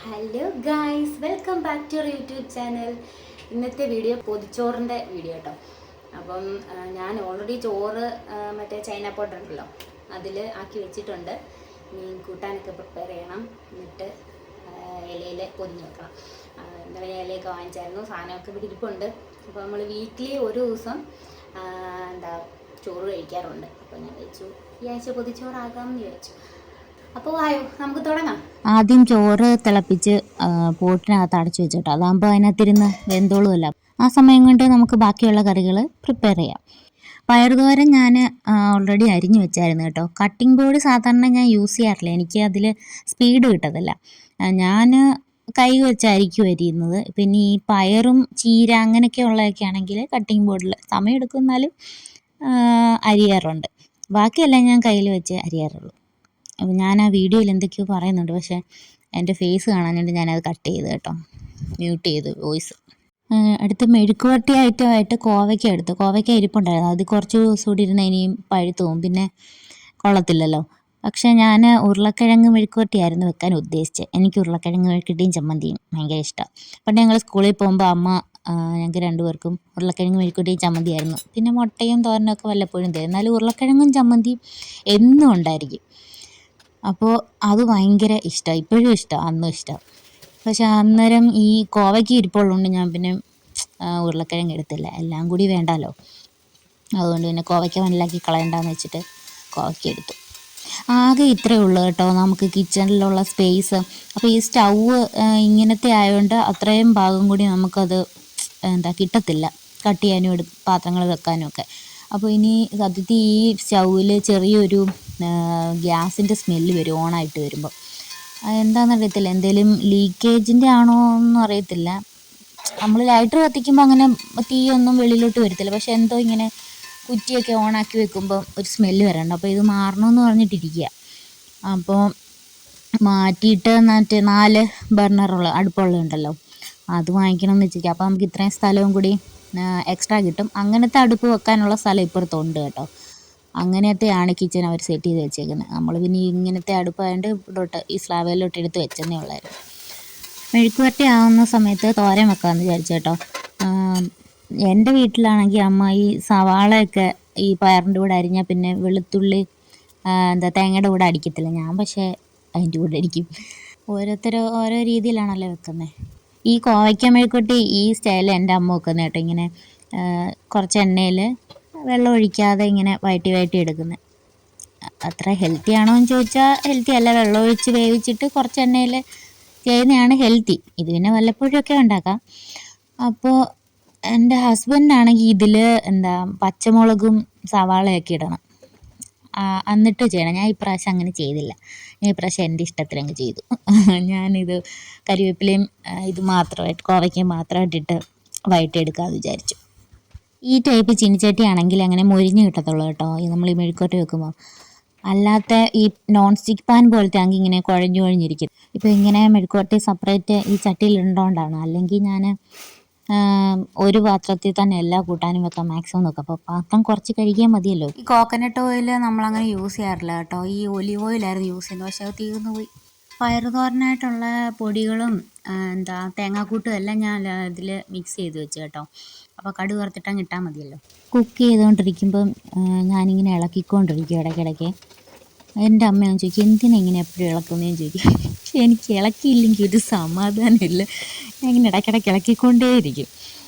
Hello guys, welcome back to YouTube channel. ഇന്നത്തെ video പൊതിച്ചോറിൻ്റെ video കേട്ടോ. അപ്പം ഞാൻ ഓൾറെഡി ചോറ് മറ്റേ ചൈന പോട്ട് ഉണ്ടല്ലോ അതിൽ ആക്കി വെച്ചിട്ടുണ്ട്. മീൻ കൂട്ടാനൊക്കെ പ്രിപ്പയർ ചെയ്യണം, എന്നിട്ട് ഇലയിൽ പൊതിഞ്ഞ് വെക്കണം. ഇന്നലെ ഇലയൊക്കെ വാങ്ങിച്ചായിരുന്നു, സാധനമൊക്കെ ഇവിടെ ഇരിപ്പുണ്ട്. അപ്പോൾ നമ്മൾ വീക്ക്ലി ഒരു ദിവസം ചോറ് കഴിക്കാറുണ്ട്. അപ്പോൾ ഞാൻ വെച്ചു ഈ ആഴ്ച പൊതിച്ചോറാകാമെന്ന് വിചാരിച്ചു. അപ്പോൾ ആയോ, നമുക്ക് തുടങ്ങാം. ആദ്യം ചോറ് തിളപ്പിച്ച് പോട്ടിനകത്ത് അടച്ചു വെച്ചിട്ടോ, അതാകുമ്പോൾ അതിനകത്തിരുന്ന് വെന്തോളുമല്ല. ആ സമയം കൊണ്ട് നമുക്ക് ബാക്കിയുള്ള കറികൾ പ്രിപ്പയർ ചെയ്യാം. പയറുതോരൻ ഞാൻ ഓൾറെഡി അരിഞ്ഞു വെച്ചായിരുന്നു കേട്ടോ. കട്ടിംഗ് ബോർഡ് സാധാരണ ഞാൻ യൂസ് ചെയ്യാറില്ല, എനിക്ക് അതിൽ സ്പീഡ് കിട്ടത്തില്ല. ഞാൻ കൈ വെച്ചായിരിക്കും അരിയുന്നത്. പിന്നെ ഈ പയറും ചീര അങ്ങനെയൊക്കെ ഉള്ളതൊക്കെ ആണെങ്കിൽ കട്ടിംഗ് ബോർഡിൽ സമയം എടുക്കുന്നാലും അരിയാറുണ്ട്. ബാക്കിയെല്ലാം ഞാൻ കയ്യിൽ വെച്ച് അരിയാറുള്ളൂ. അപ്പം ഞാൻ ആ വീഡിയോയിൽ എന്തൊക്കെയോ പറയുന്നുണ്ട്, പക്ഷേ എൻ്റെ ഫേസ് കാണാനായിട്ട് ഞാനത് കട്ട് ചെയ്ത് കേട്ടോ, മ്യൂട്ട് ചെയ്ത് വോയിസ്. അടുത്ത് മെഴുക്കുവരട്ടി ഐറ്റമായിട്ട് കോവയ്ക്ക ഇരിപ്പുണ്ടായിരുന്നു. അത് കുറച്ച് ദിവസം കൂടി ഇരുന്ന് ഇനിയും പഴുത്തു പോകും, പിന്നെ കൊള്ളത്തില്ലല്ലോ. പക്ഷേ ഞാൻ ഉരുളക്കിഴങ്ങ് മെഴുക്കുവരട്ടിയായിരുന്നു വെക്കാൻ ഉദ്ദേശിച്ചത്. എനിക്ക് ഉരുളക്കിഴങ്ങ് മെഴുക്കുവരട്ടിയും ചമ്മന്തിയും ഭയങ്കര ഇഷ്ടമാണ്. പണ്ട് ഞങ്ങൾ സ്കൂളിൽ പോകുമ്പോൾ അമ്മ ഞങ്ങൾക്ക് രണ്ടുപേർക്കും ഉരുളക്കിഴങ്ങ് മെഴുക്കുവരട്ടിയും ചമ്മന്തിയായിരുന്നു. പിന്നെ മുട്ടയും തോരനൊക്കെ വല്ലപ്പോഴും തരും, എന്നാലും ഉരുളക്കിഴങ്ങും ചമ്മന്തിയും എന്നും ഉണ്ടായിരിക്കും. അപ്പോൾ അത് ഭയങ്കര ഇഷ്ടമാണ്, ഇപ്പോഴും ഇഷ്ടമാണ്, അന്നും ഇഷ്ടമാണ്. പക്ഷെ അന്നേരം ഈ കോവയ്ക്ക് ഇരിപ്പുള്ളതുകൊണ്ട് ഞാൻ പിന്നെ ഉരുളക്കിഴങ്ങ് എടുത്തില്ല, എല്ലാം കൂടി വേണ്ടല്ലോ. അതുകൊണ്ട് പിന്നെ കോവയ്ക്ക മനലാക്കി കളയണ്ടെന്ന് വെച്ചിട്ട് കോവയ്ക്ക എടുത്തു. ആകെ ഇത്രയേ ഉള്ളൂ കേട്ടോ നമുക്ക് കിച്ചണിലുള്ള സ്പേസ്. അപ്പോൾ ഈ സ്റ്റൗവ് ഇങ്ങനത്തെ ആയതുകൊണ്ട് അത്രയും ഭാഗം കൂടി നമുക്കത് കിട്ടത്തില്ല, കട്ട് ചെയ്യാനും പാത്രങ്ങൾ വെക്കാനും ഒക്കെ. അപ്പോൾ ഇനി സത്യത്തിൽ ഈ സ്റ്റൗവിൽ ചെറിയൊരു ഗ്യാസിൻ്റെ സ്മെല്ല് വരും ഓണായിട്ട് വരുമ്പോൾ. എന്താണെന്ന് അറിയത്തില്ല, എന്തെങ്കിലും ലീക്കേജിൻ്റെ ആണോ എന്നും അറിയത്തില്ല. നമ്മൾ ലൈറ്റർ കത്തിക്കുമ്പോൾ അങ്ങനെ തീയൊന്നും വെളിയിലോട്ട് വരത്തില്ല, പക്ഷെ എന്തോ ഇങ്ങനെ കുറ്റിയൊക്കെ ഓണാക്കി വെക്കുമ്പോൾ ഒരു സ്മെല്ല് വരണ്ട. അപ്പോൾ ഇത് മാറണമെന്ന് പറഞ്ഞിട്ടിരിക്കുക. അപ്പോൾ മാറ്റിയിട്ട് മറ്റേ 4 ബർണറുള്ള അടുപ്പുള്ളതുണ്ടല്ലോ, അത് വാങ്ങിക്കണം എന്ന് വെച്ചിരിക്കുക. അപ്പോൾ നമുക്ക് ഇത്രയും സ്ഥലവും കൂടി എക്സ്ട്രാ കിട്ടും. അങ്ങനത്തെ അടുപ്പ് വെക്കാനുള്ള സ്ഥലം ഇപ്പുറത്തുണ്ട് കേട്ടോ. അങ്ങനത്തെയാണ് കിച്ചൺ അവർ സെറ്റ് ചെയ്ത് വെച്ചേക്കുന്നത്. നമ്മൾ പിന്നെ ഇങ്ങനത്തെ അടുപ്പായതുകൊണ്ട് ഇവിടോട്ട് ഈ സ്ലാബിലോട്ട് എടുത്ത് വെച്ചെന്നേ ഉള്ളായിരുന്നു. മെഴുക്കുവരട്ടി ആവുന്ന സമയത്ത് തോരൻ വെക്കാമെന്ന് വിചാരിച്ചു കേട്ടോ. എൻ്റെ വീട്ടിലാണെങ്കിൽ അമ്മ ഈ സവാളയൊക്കെ ഈ പയറിൻ്റെ കൂടെ അരിഞ്ഞാൽ പിന്നെ വെളുത്തുള്ളി തേങ്ങയുടെ കൂടെ അടിക്കത്തില്ല. ഞാൻ പക്ഷേ അതിൻ്റെ കൂടെ അടിക്കും. ഓരോരുത്തർ ഓരോ രീതിയിലാണല്ലോ വെക്കുന്നത്. ഈ കോവയ്ക്ക മെഴുക്കുവരട്ടി ഈ സ്റ്റൈലിൽ എൻ്റെ അമ്മ വെക്കുന്നത് കേട്ടോ. ഇങ്ങനെ കുറച്ച് എണ്ണയിൽ വെള്ളം ഒഴിക്കാതെ ഇങ്ങനെ വഴറ്റി എടുക്കുന്നത്. അത്ര ഹെൽത്തി ആണോ എന്ന് ചോദിച്ചാൽ ഹെൽത്തി അല്ല. വെള്ളം ഒഴിച്ച് വേവിച്ചിട്ട് കുറച്ച് എണ്ണയിൽ ചെയ്യുന്നതാണ് ഹെൽത്തി. ഇത് പിന്നെ വല്ലപ്പോഴൊക്കെ ഉണ്ടാക്കാം. അപ്പോൾ എൻ്റെ ഹസ്ബൻഡാണെങ്കിൽ ഇതിൽ പച്ചമുളകും സവാളയൊക്കെ ഇടണം, എന്നിട്ട് ചെയ്യണം. ഞാൻ ഇപ്രാവശ്യം അങ്ങനെ ചെയ്തില്ല. ഞാൻ ഇപ്രാവശ്യം എൻ്റെ ഇഷ്ടത്തിലങ്ങ് ചെയ്തു. ഞാനിത് കരിവേപ്പിലയും ഇത് മാത്രമായിട്ട് കോവയ്ക്കയും മാത്രമായിട്ടിട്ട് വഴറ്റിയെടുക്കാമെന്ന് വിചാരിച്ചു. ഈ ടൈപ്പ് ചീനിച്ചട്ടി ആണെങ്കിൽ അങ്ങനെ മൊരിഞ്ഞ് കിട്ടത്തുള്ളൂ കേട്ടോ, നമ്മൾ ഈ മെഴുക്കുവരട്ടി വെക്കുമ്പോൾ. അല്ലാത്ത ഈ നോൺ സ്റ്റിക്ക് പാൻ പോലത്തെ ആണെങ്കിൽ ഇങ്ങനെ കുഴഞ്ഞിരിക്കും. ഇപ്പോൾ ഇങ്ങനെ മെഴുക്കുവരട്ടി സെപ്പറേറ്റ് ഈ ചട്ടിയിൽ ഇടുന്നതുകൊണ്ടാണ്. അല്ലെങ്കിൽ ഞാൻ ഒരു പാത്രത്തിൽ തന്നെ എല്ലാ കൂട്ടാനും വെക്കാൻ മാക്സിമം നോക്കാം. അപ്പോൾ പാത്രം കുറച്ച് കഴുകിയാൽ മതിയല്ലോ. ഈ കോക്കനട്ട് ഓയിൽ നമ്മളങ്ങനെ യൂസ് ചെയ്യാറില്ല കേട്ടോ. ഈ ഒലിവ് ഓയിലായിരുന്നു യൂസ് ചെയ്യുന്നത്, പക്ഷേ അത് തീർന്നു പോയി. പയറുതോരനായിട്ടുള്ള പൊടികളും തേങ്ങാക്കൂട്ടും എല്ലാം ഞാൻ ഇതിൽ മിക്സ് ചെയ്ത് വെച്ച് കേട്ടോ. അപ്പോൾ കടുക് വറുത്തിട്ടങ്ങ് ഇട്ടാൽ മതിയല്ലോ. കുക്ക് ചെയ്തുകൊണ്ടിരിക്കുമ്പം ഞാനിങ്ങനെ ഇളക്കിക്കൊണ്ടിരിക്കും ഇടയ്ക്കിടയ്ക്ക്. എൻ്റെ അമ്മ ചോദിക്കും എന്തിനാ ഇങ്ങനെ എപ്പോഴും ഇളക്കുന്നതെന്ന് ചോദിക്കും. പക്ഷേ എനിക്ക് ഇളക്കിയില്ലെങ്കിൽ ഒരു സമാധാനമില്ല. ഞാൻ ഇങ്ങനെ ഇടയ്ക്കിടയ്ക്ക് ഇളക്കിക്കൊണ്ടേയിരിക്കും.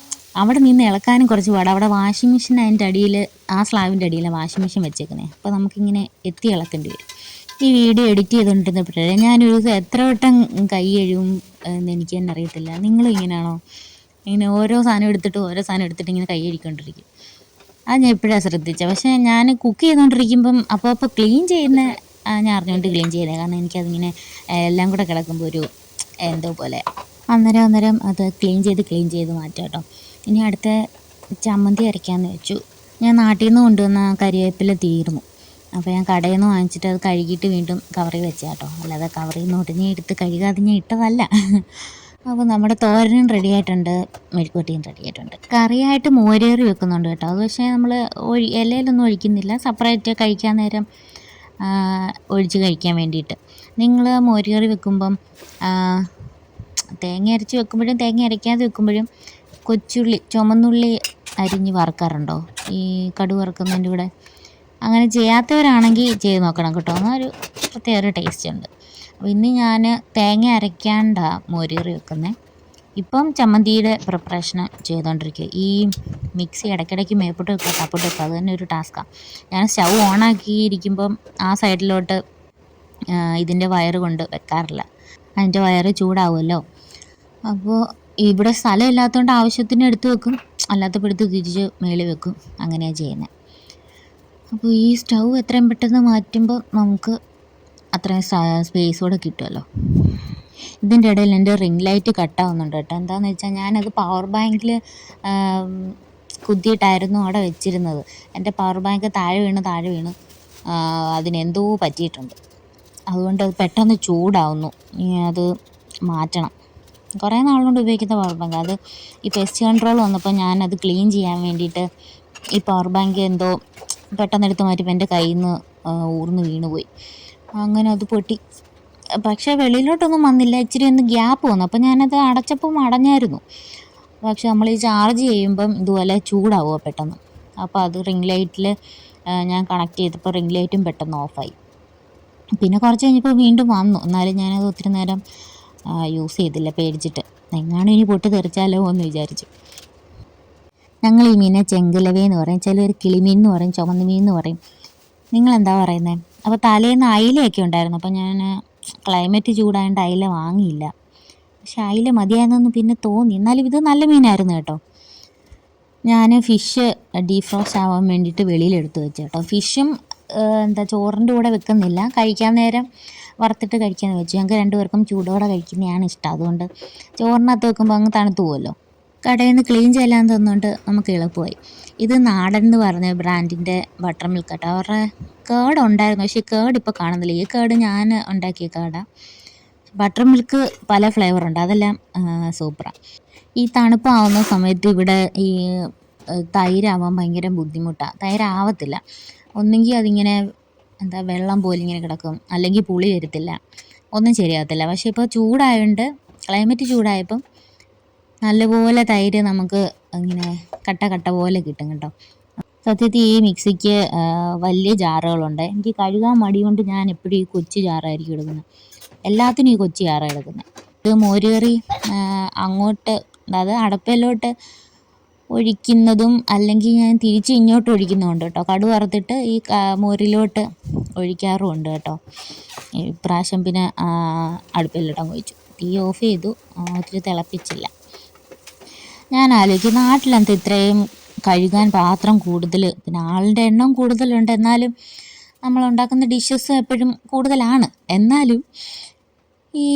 അവിടെ നിന്ന് ഇളക്കാനും കുറച്ച് പാടാണ്. അവിടെ വാഷിംഗ് മെഷീൻ അതിൻ്റെ അടിയിൽ, ആ സ്ലാബിൻ്റെ അടിയിലാണ് വാഷിംഗ് മെഷീൻ വെച്ചേക്കുന്നത്. അപ്പോൾ നമുക്കിങ്ങനെ എത്തി ഇളക്കേണ്ടി വരും. ഈ വീഡിയോ എഡിറ്റ് ചെയ്തുകൊണ്ടിരുന്നപ്പോഴേ ഞാനൊരു ദിവസം എത്ര വട്ടം കൈ കഴുകും എന്ന് എനിക്ക് തന്നെ അറിയത്തില്ല. നിങ്ങളും ഇങ്ങനെയാണോ? ഇങ്ങനെ ഓരോ സാധനം എടുത്തിട്ട് ഇങ്ങനെ കൈ കഴുകിക്കൊണ്ടിരിക്കും. അത് ഞാൻ എപ്പോഴാണ് ശ്രദ്ധിച്ചത്. പക്ഷേ ഞാൻ കുക്ക് ചെയ്തുകൊണ്ടിരിക്കുമ്പം അപ്പോൾ ക്ലീൻ ചെയ്യുന്ന ഞാൻ അറിഞ്ഞുകൊണ്ട് ക്ലീൻ ചെയ്യുന്നത്. കാരണം എനിക്കതിങ്ങനെ എല്ലാം കൂടെ കിടക്കുമ്പോൾ ഒരു എന്തോ പോലെ. അന്നേരം അത് ക്ലീൻ ചെയ്ത് മാറ്റാം കേട്ടോ. ഇനി അടുത്ത ചമ്മന്തി അരയ്ക്കാമെന്ന് വെച്ചു. ഞാൻ നാട്ടിൽ നിന്ന് കൊണ്ടുവന്ന കരിവേപ്പില തീർന്നു. അപ്പോൾ ഞാൻ കടയിൽ നിന്ന് വാങ്ങിച്ചിട്ട് അത് കഴുകിയിട്ട് വീണ്ടും കവറിൽ വെച്ചാൽ കേട്ടോ. അല്ലാതെ കവറിൽ നിന്ന് ഉടനെ എടുത്ത് കഴുകാതെ ഞാൻ ഇട്ടതല്ല. അപ്പോൾ നമ്മുടെ തോരനും റെഡി ആയിട്ടുണ്ട്, മെഴുക്കുവരട്ടിയും റെഡി ആയിട്ടുണ്ട്. കറിയായിട്ട് മോരേറി വെക്കുന്നുണ്ട് കേട്ടോ. അത് പക്ഷേ നമ്മൾ ഇലയിലൊന്നും ഒഴിക്കുന്നില്ല, സെപ്പറേറ്റ് കഴിക്കാൻ നേരം ഒഴിച്ച് കഴിക്കാൻ വേണ്ടിയിട്ട്. നിങ്ങൾ മോരുകറി വെക്കുമ്പം തേങ്ങ അരച്ച് വെക്കുമ്പോഴും തേങ്ങ അരയ്ക്കാതെ വെക്കുമ്പോഴും കൊച്ചുള്ളി ചുമന്നുള്ളി അരിഞ്ഞ് വറുക്കാറുണ്ടോ ഈ കടുക് വറുക്കുന്നതിൻ്റെ കൂടെ? അങ്ങനെ ചെയ്യാത്തവരാണെങ്കിൽ ചെയ്ത് നോക്കണം കേട്ടോ, എന്നൊരു പ്രത്യേക ഒരു ടേസ്റ്റ് ഉണ്ട്. അപ്പോൾ ഇന്ന് ഞാൻ തേങ്ങ അരയ്ക്കാണ്ടാണ് മോരുകറി വെക്കുന്നത്. ഇപ്പം ചമ്മന്തിയുടെ പ്രിപ്പറേഷൻ ചെയ്തുകൊണ്ടിരിക്കുക. ഈ മിക്സി ഇടയ്ക്കിടയ്ക്ക് മേപ്പോട്ട് വെക്കുക തപ്പോട്ട് വെക്കുക, അത് തന്നെ ഒരു ടാസ്ക്കാണ്. ഞാൻ സ്റ്റൗ ഓണാക്കിയിരിക്കുമ്പം ആ സൈഡിലോട്ട് ഇതിൻ്റെ വയറ് കൊണ്ട് വെക്കാറില്ല, അതിൻ്റെ വയറ് ചൂടാവുമല്ലോ. അപ്പോൾ ഇവിടെ സ്ഥലം ഇല്ലാത്തതുകൊണ്ട് ആവശ്യത്തിന് എടുത്ത് വെക്കും, അല്ലാത്തപ്പോൾ എടുത്ത് തിരിച്ച് മേളിൽ വെക്കും, അങ്ങനെയാണ് ചെയ്യുന്നത്. അപ്പോൾ ഈ സ്റ്റൗ എത്രയും പെട്ടെന്ന് മാറ്റുമ്പോൾ നമുക്ക് അത്രയും സ്പേസ് കൂടെ കിട്ടുമല്ലോ. ഇതിൻ്റെ ഇടയിൽ എൻ്റെ റിംഗ് ലൈറ്റ് കട്ടാവുന്നുണ്ട് കേട്ടോ. എന്താണെന്ന് വെച്ചാൽ ഞാനത് പവർ ബാങ്കിൽ കുത്തിയിട്ടായിരുന്നു അവിടെ വെച്ചിരുന്നത്. എൻ്റെ പവർ ബാങ്ക് താഴെ വീണ് അതിനെന്തോ പറ്റിയിട്ടുണ്ട്. അതുകൊണ്ട് അത് പെട്ടെന്ന് ചൂടാവുന്നു. അത് മാറ്റണം. കുറേ നാളുകൊണ്ട് ഉപയോഗിക്കുന്ന പവർ ബാങ്ക്, അത് ഈ പെസ്റ്റ് കൺട്രോൾ വന്നപ്പോൾ ഞാനത് ക്ലീൻ ചെയ്യാൻ വേണ്ടിയിട്ട് ഈ പവർ ബാങ്ക് എന്തോ പെട്ടെന്ന് എടുത്ത് മാറ്റിയപ്പോൾ എൻ്റെ കയ്യിൽ നിന്ന് ഊർന്ന് വീണ് പോയി. അങ്ങനെ അത് പൊട്ടി. പക്ഷേ വെളിയിലോട്ടൊന്നും വന്നില്ല, ഇച്ചിരി ഒന്ന് ഗ്യാപ്പ് വന്നു. അപ്പോൾ ഞാനത് അടച്ചപ്പം അടഞ്ഞായിരുന്നു. പക്ഷെ നമ്മൾ ഈ ചാർജ് ചെയ്യുമ്പം ഇതുപോലെ ചൂടാവുക പെട്ടെന്ന്. അപ്പോൾ അത് റിംഗ് ലൈറ്റിൽ ഞാൻ കണക്ട് ചെയ്തപ്പോൾ റിംഗ് ലൈറ്റും പെട്ടെന്ന് ഓഫായി. പിന്നെ കുറച്ച് കഴിഞ്ഞപ്പോൾ വീണ്ടും വന്നു, എന്നാലും ഞാനത് ഒത്തിരി നേരം യൂസ് ചെയ്തില്ല, പേടിച്ചിട്ട് എങ്ങാനും ഇനി പൊട്ടി തെറിച്ചാലോ എന്ന് വിചാരിച്ചു. ഞങ്ങൾ ഈ മീനെ ചെങ്കലവയെന്ന് പറയും, ചിലർ കിളിമീൻ എന്ന് പറയും, ചുമന്ന മീൻ എന്ന് പറയും. നിങ്ങളെന്താ പറയുന്നത്? അപ്പോൾ തലേന്ന് അയിലയൊക്കെ ഉണ്ടായിരുന്നു. അപ്പോൾ ഞാൻ ക്ലൈമറ്റ് ചൂടായതുകൊണ്ട് അയില വാങ്ങിയില്ല. പക്ഷെ അയില മതിയായെന്നൊന്ന് പിന്നെ തോന്നി. എന്നാലും ഇത് നല്ല മീനായിരുന്നു കേട്ടോ. ഞാൻ ഫിഷ് ഡീഫ്രോസ്റ്റ് ആവാൻ വേണ്ടിയിട്ട് വെളിയിലെടുത്ത് വെച്ചു കേട്ടോ. ഫിഷും ചോറിൻ്റെ കൂടെ വെക്കുന്നില്ല, കഴിക്കാൻ നേരം വറുത്തിട്ട് കഴിക്കാമെന്ന് വെച്ചു. ഞങ്ങൾക്ക് രണ്ടുപേർക്കും ചൂടോടെ കഴിക്കുന്നതാണ് ഇഷ്ടം. അതുകൊണ്ട് ചോറിനകത്ത് വെക്കുമ്പോൾ അങ്ങ് തണുത്തു പോകുമല്ലോ. കടയിൽ നിന്ന് ക്ലീൻ ചെയ്യാൻ തന്നുകൊണ്ട് നമുക്ക് എളുപ്പമായി. ഇത് നാടൻ എന്ന് പറഞ്ഞ ബ്രാൻഡിൻ്റെ ബട്ടർ മിൽക്ക് കേട്ടോ. അവരുടെ കേട് ഉണ്ടായിരുന്നു, പക്ഷേ കേട് ഇപ്പോൾ കാണുന്നില്ല. ഈ കേട് ഞാൻ ഉണ്ടാക്കിയ കേടാണ്. ബട്ടർ മിൽക്ക് പല ഫ്ലേവറുണ്ട്, അതെല്ലാം സൂപ്പറാണ്. ഈ തണുപ്പാവുന്ന സമയത്ത് ഇവിടെ ഈ തൈരാവാൻ ഭയങ്കര ബുദ്ധിമുട്ടാണ്. തൈരാവത്തില്ല, ഒന്നെങ്കിൽ അതിങ്ങനെ വെള്ളം പോലെ ഇങ്ങനെ കിടക്കും, അല്ലെങ്കിൽ പുളി വരത്തില്ല, ഒന്നും ശരിയാകത്തില്ല. പക്ഷേ ഇപ്പോൾ ചൂടായതുകൊണ്ട്, ക്ലൈമറ്റ് ചൂടായപ്പം നല്ലപോലെ തൈര് നമുക്ക് ഇങ്ങനെ കട്ട പോലെ കിട്ടും കേട്ടോ. സത്യത്തിൽ ഈ മിക്സിക്ക് വലിയ ജാറുകളുണ്ട്. എനിക്ക് കഴുകാൻ മടി കൊണ്ട് ഞാൻ എപ്പോഴും ഈ കൊച്ചു ജാറായിരിക്കും എടുക്കുന്നത്, എല്ലാത്തിനും ഈ കൊച്ചു ജാറാണ് എടുക്കുന്നത്. ഇത് മോരുകറി അങ്ങോട്ട്, അതായത് അടപ്പയിലോട്ട് ഒഴിക്കുന്നതും അല്ലെങ്കിൽ ഞാൻ തിരിച്ച് ഇങ്ങോട്ട് ഒഴിക്കുന്നുമുണ്ട് കേട്ടോ. കടുക് വറുത്തിട്ട് ഈ മോരിലോട്ട് ഒഴിക്കാറുമുണ്ട് കേട്ടോ. ഇപ്രാവശ്യം പിന്നെ അടുപ്പിലോട്ടങ്ങ് ഒഴിച്ചു, തീ ഓഫ് ചെയ്തു, ഒത്തിരി തിളപ്പിച്ചില്ല. ഞാൻ ആലോചിക്കും, നാട്ടിലെന്താ ഇത്രയും കഴുകാൻ പാത്രം കൂടുതൽ, പിന്നെ ആളുടെ എണ്ണം കൂടുതലുണ്ട്, എന്നാലും നമ്മളുണ്ടാക്കുന്ന ഡിഷസ് എപ്പോഴും കൂടുതലാണ്. എന്നാലും ഈ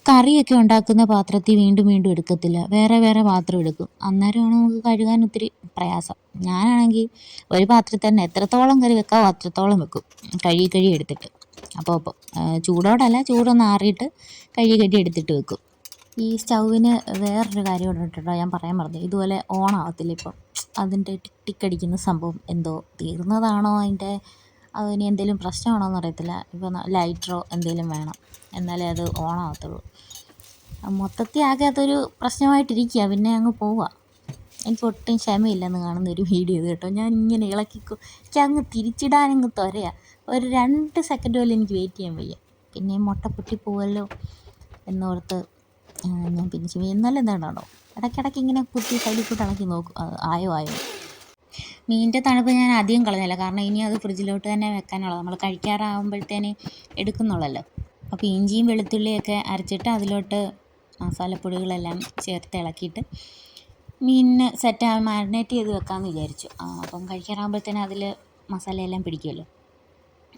കറിയൊക്കെ ഉണ്ടാക്കുന്ന പാത്രത്തിൽ വീണ്ടും എടുക്കത്തില്ല, വേറെ പാത്രം എടുക്കും. അന്നേരമാണ് നമുക്ക് കഴുകാൻ ഒത്തിരി പ്രയാസം. ഞാനാണെങ്കിൽ ഒരു പാത്രത്തിൽ തന്നെ എത്രത്തോളം കറി വെക്കാവോ അത്രത്തോളം വെക്കും, കഴുകി എടുത്തിട്ട്. അപ്പോൾ ചൂടോടല്ല, ചൂടൊന്ന് ആറിയിട്ട് കഴുകി എടുത്തിട്ട് വെക്കും. ഈ സ്റ്റൗവിന് വേറൊരു കാര്യം കേട്ടോ, ഞാൻ പറയാൻ മറന്നു. ഇതുപോലെ ഓണാവത്തില്ല ഇപ്പം, അതിൻ്റെ ടിക്കടിക്കുന്ന സംഭവം എന്തോ തീർന്നതാണോ, അതിന് എന്തെങ്കിലും പ്രശ്നമാണോ എന്നറിയത്തില്ല. ഇപ്പോൾ ലൈറ്ററോ എന്തെങ്കിലും വേണം, എന്നാലേ അത് ഓണാവത്തുള്ളൂ. മൊത്തത്തിൽ ആകെ അതൊരു പ്രശ്നമായിട്ടിരിക്കുക, പിന്നെ അങ്ങ് പോവുക. എനിക്ക് ഒട്ടും ക്ഷമയില്ലെന്ന് കാണുന്ന ഒരു വീഡിയോ ഇത് കേട്ടോ. ഞാൻ ഇങ്ങനെ എനിക്ക് അങ്ങ് തിരിച്ചിടാനങ്ങ് ത്വരയാ. ഒരു 2 സെക്കൻഡ് പോലും എനിക്ക് വെയിറ്റ് ചെയ്യാൻ വയ്യ. പിന്നെ മുട്ട പൊട്ടി പോവല്ലോ എന്നോർത്ത് ഞാൻ പിന്നെ എന്നാലും എന്താണോ ഇടയ്ക്കിടയ്ക്ക് ഇങ്ങനെ കുത്തി സൈഡിൽ ഇളക്കി നോക്കും, ആയോ. മീനിൻ്റെ തണുപ്പ് ഞാൻ അധികം കളഞ്ഞില്ല, കാരണം ഇനി അത് ഫ്രിഡ്ജിലോട്ട് തന്നെ വെക്കാനുള്ളത്, നമ്മൾ കഴിക്കാറാകുമ്പോഴത്തേന് എടുക്കുന്നുള്ളല്ലോ. അപ്പോൾ ഇഞ്ചിയും വെളുത്തുള്ളിയൊക്കെ അരച്ചിട്ട് അതിലോട്ട് മസാലപ്പൊടികളെല്ലാം ചേർത്ത് ഇളക്കിയിട്ട് മീനിന് മാരിനേറ്റ് ചെയ്ത് വെക്കാമെന്ന് വിചാരിച്ചു. അപ്പം കഴിക്കാറാകുമ്പോഴത്തേന് അതിൽ മസാലയെല്ലാം പിടിക്കുമല്ലോ.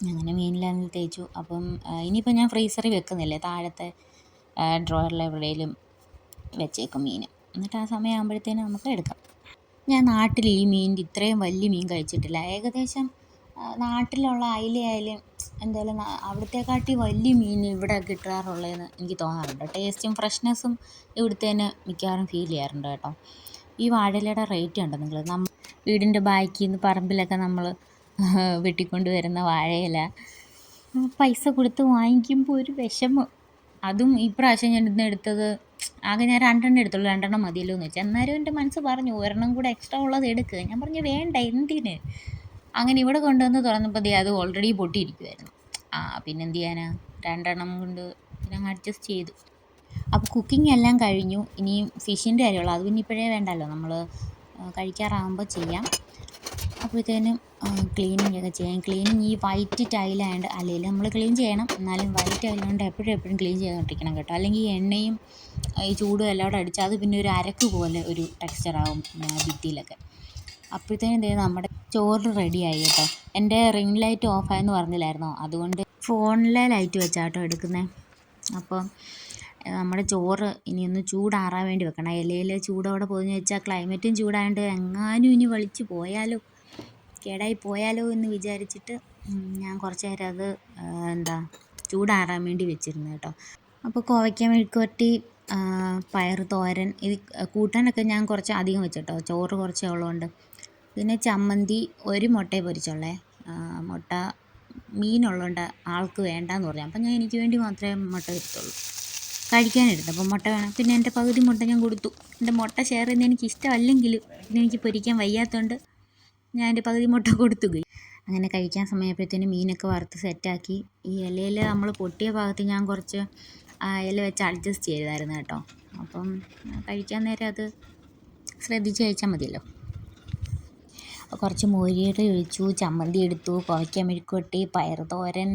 അങ്ങനെ മീനിലെല്ലാം തേച്ചു. അപ്പം ഇനിയിപ്പോൾ ഞാൻ ഫ്രീസറിൽ വെക്കുന്നില്ല, താഴത്തെ ഡ്രോയറിൽ എവിടെയെങ്കിലും വെച്ചേക്കും മീൻ, എന്നിട്ട് ആ സമയമാകുമ്പോഴത്തേനും നമുക്ക് എടുക്കാം. ഞാൻ നാട്ടിൽ ഈ മീനിൻ്റെ ഇത്രയും വലിയ മീൻ കഴിച്ചിട്ടില്ല. ഏകദേശം നാട്ടിലുള്ള അയിലയായാലും എന്തായാലും അവിടുത്തെക്കാട്ടി വലിയ മീൻ ഇവിടെ കിട്ടാറുള്ളതെന്ന് എനിക്ക് തോന്നാറുണ്ട്. ടേസ്റ്റും ഫ്രഷ്നെസ്സും ഇവിടുത്തേന് മിക്കവാറും ഫീൽ ചെയ്യാറുണ്ട് കേട്ടോ. ഈ വാഴയിലയുടെ റേറ്റ് ഉണ്ടോ നിങ്ങൾ? വീടിൻ്റെ ബാക്കിൽ നിന്ന് പറമ്പിലൊക്കെ നമ്മൾ വെട്ടിക്കൊണ്ട് വരുന്ന വാഴയില പൈസ കൊടുത്ത് വാങ്ങിക്കുമ്പോൾ ഒരു വിഷമം. അതും ഇപ്രാവശ്യം ഞാൻ ഇന്ന് എടുത്തത് ആകെ ഞാൻ 2 എടുത്തുള്ളൂ, 2 മതിയല്ലോ എന്ന് വെച്ചാൽ. അന്നേരം എൻ്റെ മനസ്സ് പറഞ്ഞു ഒരെണ്ണം കൂടെ എക്സ്ട്രാ ഉള്ളത് എടുക്കുക. ഞാൻ പറഞ്ഞു വേണ്ട, എന്തിന്. അങ്ങനെ ഇവിടെ കൊണ്ടുവന്ന് തുറന്നപ്പോൾ അത് ഓൾറെഡി പൊട്ടിയിരിക്കുമായിരുന്നു. പിന്നെ എന്ത് ചെയ്യാനാ, 2 കൊണ്ട് പിന്നെ അങ്ങ് അഡ്ജസ്റ്റ് ചെയ്തു. അപ്പോൾ കുക്കിംഗ് എല്ലാം കഴിഞ്ഞു. ഇനിയും ഫിഷിൻ്റെ കാര്യമുള്ളൂ, അത് പിന്നെ ഇപ്പോഴേ വേണ്ടല്ലോ, നമ്മൾ കഴിക്കാറാകുമ്പോൾ ചെയ്യാം. അപ്പോഴത്തേനും ക്ലീനിങ് ഒക്കെ ചെയ്യാം. ക്ലീനിങ് ഈ വൈറ്റ് ടൈലായതുകൊണ്ട്, അല്ലെങ്കിൽ നമ്മൾ ക്ലീൻ ചെയ്യണം, എന്നാലും വൈറ്റ് ടൈലായതുകൊണ്ട് എപ്പോഴും ക്ലീൻ ചെയ്തുകൊണ്ടിരിക്കണം കേട്ടോ. അല്ലെങ്കിൽ എണ്ണയും ഈ ചൂടും എല്ലാം കൂടെ അടിച്ചാൽ അത് പിന്നെ ഒരു അരക്ക് പോലെ ഒരു ടെക്സ്ചറാവും ഭിത്തിയിലൊക്കെ. അപ്പോഴത്തേനും എന്ത് ചെയ്യും, നമ്മുടെ ചോറ് റെഡിയായി കേട്ടോ. എൻ്റെ റിംഗ് ലൈറ്റ് ഓഫായെന്ന് പറഞ്ഞില്ലായിരുന്നോ, അതുകൊണ്ട് ഫോണിലെ ലൈറ്റ് വെച്ചാട്ടോ എടുക്കുന്നത്. അപ്പോൾ നമ്മുടെ ചോറ് ഇനിയൊന്ന് ചൂടാറാൻ വേണ്ടി വെക്കണം. ഇലയിൽ ചൂടോടെ പോയെന്ന് വെച്ചാൽ ക്ലൈമറ്റും ചൂടായതുകൊണ്ട് എങ്ങാനും ഇനി വളിച്ച് പോയാലോ, കേടായി പോയാലോ എന്ന് വിചാരിച്ചിട്ട് ഞാൻ കുറച്ച് നേരം അത് ചൂടാറാൻ വേണ്ടി വെച്ചിരുന്നു കേട്ടോ. അപ്പോൾ കോവയ്ക്ക മെഴുക്കുവരട്ടി, പയർ തോരൻ, ഇത് കൂട്ടാനൊക്കെ ഞാൻ കുറച്ച് അധികം വെച്ചിട്ടോ, ചോറ് കുറച്ചേ ഉള്ളതുകൊണ്ട്. പിന്നെ ചമ്മന്തി, ഒരു മുട്ടയെ പൊരിച്ചുള്ളേ. മുട്ട മീനുള്ളതുകൊണ്ട് ആൾക്ക് വേണ്ടാന്ന് പറഞ്ഞു. അപ്പം ഞാൻ എനിക്ക് വേണ്ടി മാത്രമേ മുട്ട എടുത്തുള്ളൂ, കഴിക്കാനെടുത്തു. അപ്പം മുട്ട വേണം. പിന്നെ എൻ്റെ പകുതി മുട്ട ഞാൻ കൊടുത്തു. എൻ്റെ മുട്ട ഷെയർ ചെയ്യുന്നത് എനിക്ക് ഇഷ്ടമല്ലെങ്കിലും പിന്നെ എനിക്ക് പൊരിക്കാൻ വയ്യാത്തതുകൊണ്ട് ഞാൻ എൻ്റെ പകുതി മുട്ട കൊടുത്തു. അങ്ങനെ കഴിക്കാൻ സമയപ്പോഴത്തേനും മീനൊക്കെ വറുത്ത് സെറ്റാക്കി. ഈ ഇലയിൽ നമ്മൾ പൊട്ടിയ ഭാഗത്ത് ഞാൻ കുറച്ച് ഇല വെച്ച് അഡ്ജസ്റ്റ് ചെയ്തായിരുന്നു കേട്ടോ. അപ്പം കഴിക്കാൻ നേരം അത് ശ്രദ്ധിച്ച് കഴിച്ചാൽ മതിയല്ലോ. കുറച്ച് മോരിയുടെ ഒഴിച്ചു, ചമ്മന്തി എടുത്തു, കോവയ്ക്ക മെഴുക്കുവരട്ടി, പയർ തോരൻ.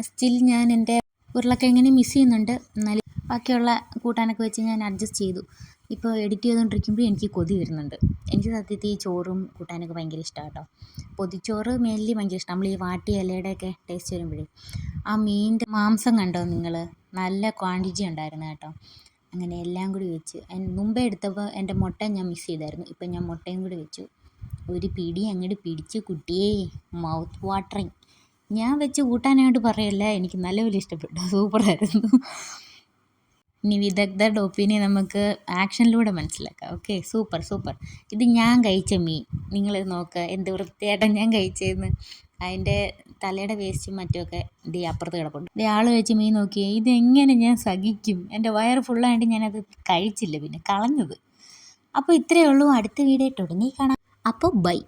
സ്റ്റിൽ ഞാൻ എൻ്റെ ഉരുളക്കിഴങ്ങിനെ മിസ് ചെയ്യുന്നുണ്ട്, എന്നാലും ബാക്കിയുള്ള കൂട്ടാനൊക്കെ വെച്ച് ഞാൻ അഡ്ജസ്റ്റ് ചെയ്തു. ഇപ്പോൾ എഡിറ്റ് ചെയ്തുകൊണ്ടിരിക്കുമ്പോൾ എനിക്ക് കൊതി വരുന്നുണ്ട്. എനിക്ക് സത്യത്തിൽ ഈ ചോറും കൂട്ടാനൊക്കെ ഭയങ്കര ഇഷ്ടമാണ് കേട്ടോ. പൊതിച്ചോറ് മെയിൻലി ഭയങ്കര ഇഷ്ടം. നമ്മൾ ഈ വാട്ടിയ ഇലയുടെയൊക്കെ ടേസ്റ്റ് വരുമ്പോഴേ. ആ മീനിൻ്റെ മാംസം കണ്ടോ നിങ്ങൾ, നല്ല ക്വാണ്ടിറ്റി ഉണ്ടായിരുന്നു കേട്ടോ. അങ്ങനെ എല്ലാം കൂടി വെച്ച് മുമ്പേ എടുത്തപ്പോൾ എൻ്റെ മുട്ട ഞാൻ മിസ് ചെയ്തായിരുന്നു. ഇപ്പം ഞാൻ മുട്ടയും കൂടി വെച്ചു. ഒരു പിടി അങ്ങോട്ട് പിടിച്ച് കുട്ടിയേ, മൗത്ത് വാട്ടറിങ്. ഞാൻ വെച്ച് കൂട്ടാനായിട്ട് പറയല്ല, എനിക്ക് നല്ലപോലെ ഇഷ്ടപ്പെട്ടു, സൂപ്പറായിരുന്നു. ഇനി വിദഗ്ധരുടെ ഒപ്പീനിയൻ നമുക്ക് ആക്ഷനിലൂടെ മനസ്സിലാക്കാം. Okay, super. ഇത് ഞാൻ കഴിച്ച മീൻ, നിങ്ങളിത് നോക്കുക എന്ത് വൃത്തിയായിട്ടാണ് ഞാൻ കഴിച്ചതെന്ന്. അതിൻ്റെ തലയുടെ വേസ്റ്റും മറ്റുമൊക്കെ ഇത് അപ്പുറത്ത് കിടപ്പുണ്ട്. ആൾ കഴിച്ച മീൻ നോക്കിയേ, ഇതെങ്ങനെ ഞാൻ സഹിക്കും. എൻ്റെ വയറ് ഫുള്ളായിട്ട് ഞാനത് കഴിച്ചില്ല, പിന്നെ കളഞ്ഞത്. അപ്പോൾ ഇത്രയേ ഉള്ളൂ. അടുത്ത വീഡിയോ ഉടനെ കാണാം. അപ്പോൾ ബൈ.